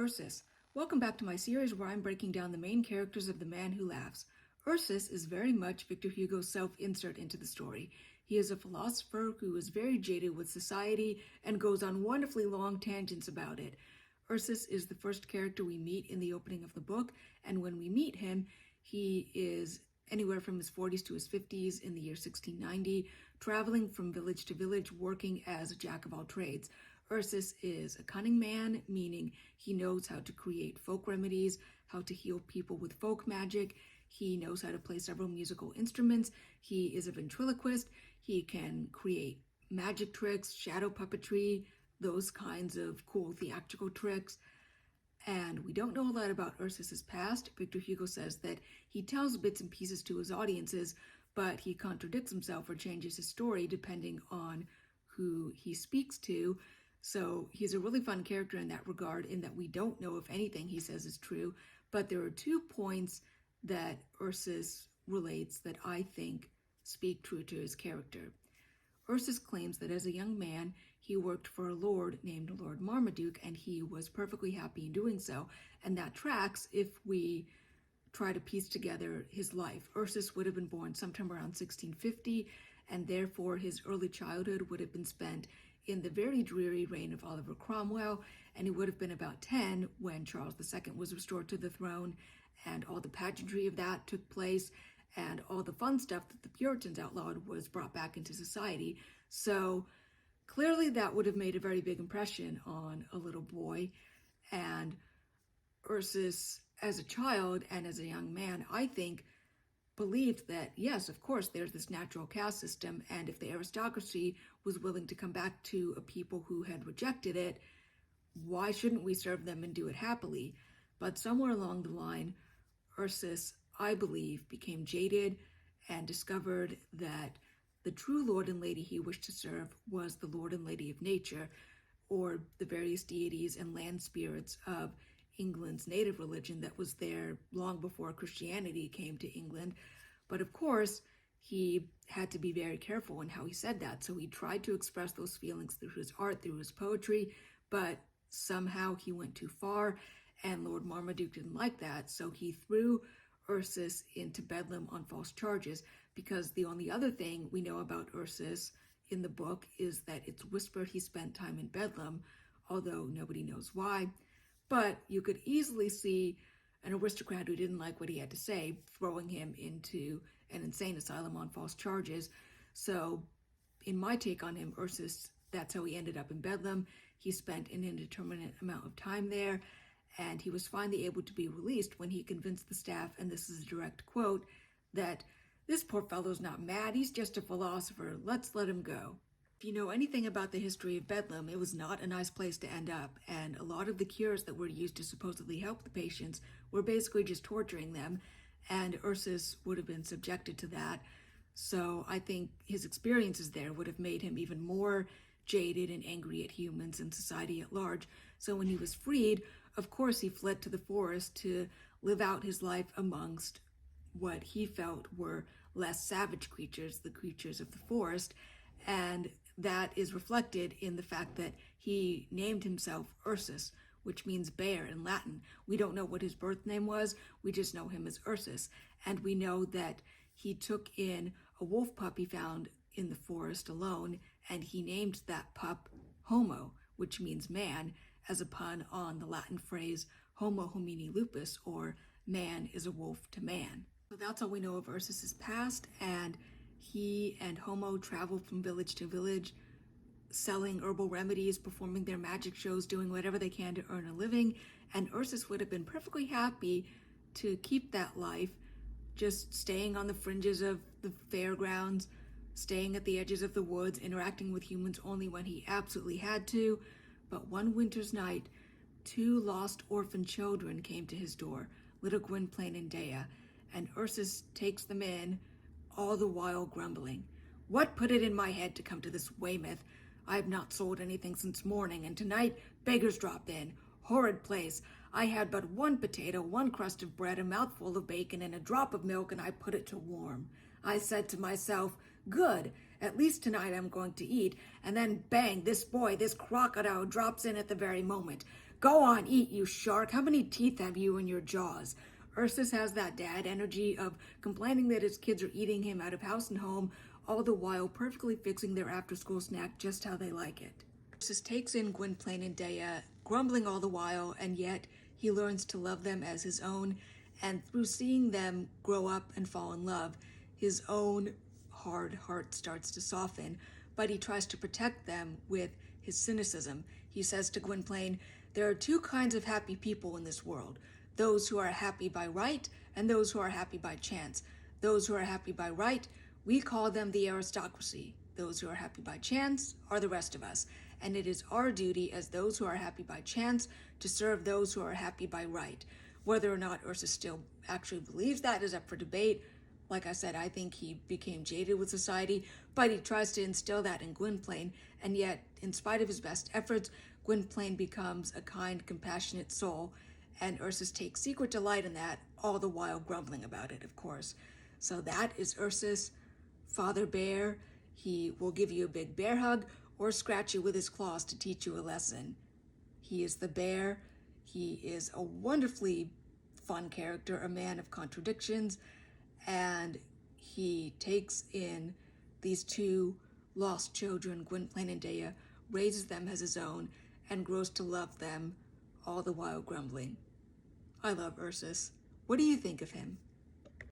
Ursus. Welcome back to my series where I'm breaking down the main characters of The Man Who Laughs. Ursus is very much Victor Hugo's self-insert into the story. He is a philosopher who is very jaded with society and goes on wonderfully long tangents about it. Ursus is the first character we meet in the opening of the book, and when we meet him, he is anywhere from his 40s to his 50s in the year 1690, traveling from village to village, working as a jack of all trades. Ursus is a cunning man, meaning he knows how to create folk remedies, how to heal people with folk magic. He knows how to play several musical instruments. He is a ventriloquist. He can create magic tricks, shadow puppetry, those kinds of cool theatrical tricks. And we don't know a lot about Ursus's past. Victor Hugo says that he tells bits and pieces to his audiences, but he contradicts himself or changes his story depending on who he speaks to. So he's a really fun character in that regard, in that we don't know if anything he says is true, but there are 2 points that Ursus relates that I think speak true to his character. Ursus claims that as a young man, he worked for a lord named Lord Marmaduke, and he was perfectly happy in doing so. And that tracks if we try to piece together his life. Ursus would have been born sometime around 1650, and therefore his early childhood would have been spent in the very dreary reign of Oliver Cromwell, and he would have been about 10 when Charles II was restored to the throne, and all the pageantry of that took place, and all the fun stuff that the Puritans outlawed was brought back into society. So clearly that would have made a very big impression on a little boy. And Ursus, as a child and as a young man, I think, believed that, yes, of course, there's this natural caste system, and if the aristocracy was willing to come back to a people who had rejected it, why shouldn't we serve them and do it happily? But somewhere along the line, Ursus, I believe, became jaded and discovered that the true lord and lady he wished to serve was the lord and lady of nature, or the various deities and land spirits of England's native religion that was there long before Christianity came to England. But of course, he had to be very careful in how he said that. So he tried to express those feelings through his art, through his poetry, but somehow he went too far, and Lord Marmaduke didn't like that. So he threw Ursus into Bedlam on false charges, because the only other thing we know about Ursus in the book is that it's whispered he spent time in Bedlam, although nobody knows why. But you could easily see an aristocrat who didn't like what he had to say throwing him into an insane asylum on false charges. So in my take on him, Ursus, that's how he ended up in Bedlam. He spent an indeterminate amount of time there, and he was finally able to be released when he convinced the staff, and this is a direct quote, that this poor fellow's not mad, he's just a philosopher, let's let him go. If you know anything about the history of Bedlam, it was not a nice place to end up, and a lot of the cures that were used to supposedly help the patients were basically just torturing them, and Ursus would have been subjected to that. So I think his experiences there would have made him even more jaded and angry at humans and society at large. So when he was freed, of course he fled to the forest to live out his life amongst what he felt were less savage creatures, the creatures of the forest, and that is reflected in the fact that he named himself Ursus, which means bear in Latin. We don't know what his birth name was, we just know him as Ursus. And we know that he took in a wolf pup he found in the forest alone, and he named that pup Homo, which means man, as a pun on the Latin phrase homo homini lupus, or man is a wolf to man. So that's all we know of Ursus's past, and he and Homo traveled from village to village, selling herbal remedies, performing their magic shows, doing whatever they can to earn a living, and Ursus would have been perfectly happy to keep that life, just staying on the fringes of the fairgrounds, staying at the edges of the woods, interacting with humans only when he absolutely had to. But one winter's night, 2 lost orphan children came to his door, little Gwynplaine and Dea, and Ursus takes them in, all the while grumbling. What put it in my head to come to this Weymouth? I have not sold anything since morning, and tonight beggars dropped in. Horrid place. I had but 1 potato, 1 crust of bread, a mouthful of bacon, and a drop of milk, and I put it to warm. I said to myself, good, at least tonight I'm going to eat, and then bang, this boy, this crocodile drops in at the very moment. Go on, eat, you shark. How many teeth have you in your jaws? Ursus has that dad energy of complaining that his kids are eating him out of house and home, all the while perfectly fixing their after-school snack just how they like it. Ursus takes in Gwynplaine and Dea, grumbling all the while, and yet he learns to love them as his own, and through seeing them grow up and fall in love, his own hard heart starts to soften, but he tries to protect them with his cynicism. He says to Gwynplaine, "There are two kinds of happy people in this world, those who are happy by right and those who are happy by chance. Those who are happy by right, we call them the aristocracy. Those who are happy by chance are the rest of us, and it is our duty as those who are happy by chance to serve those who are happy by right." Whether or not Ursus still actually believes that is up for debate. Like I said, I think he became jaded with society, but he tries to instill that in Gwynplaine, and yet, in spite of his best efforts, Gwynplaine becomes a kind, compassionate soul, and Ursus takes secret delight in that, all the while grumbling about it, of course. So that is Ursus, Father Bear. He will give you a big bear hug or scratch you with his claws to teach you a lesson. He is the bear. He is a wonderfully fun character, a man of contradictions, and he takes in these two lost children, Gwynplaine and Dea, raises them as his own, and grows to love them, all the while grumbling. I love Ursus. What do you think of him?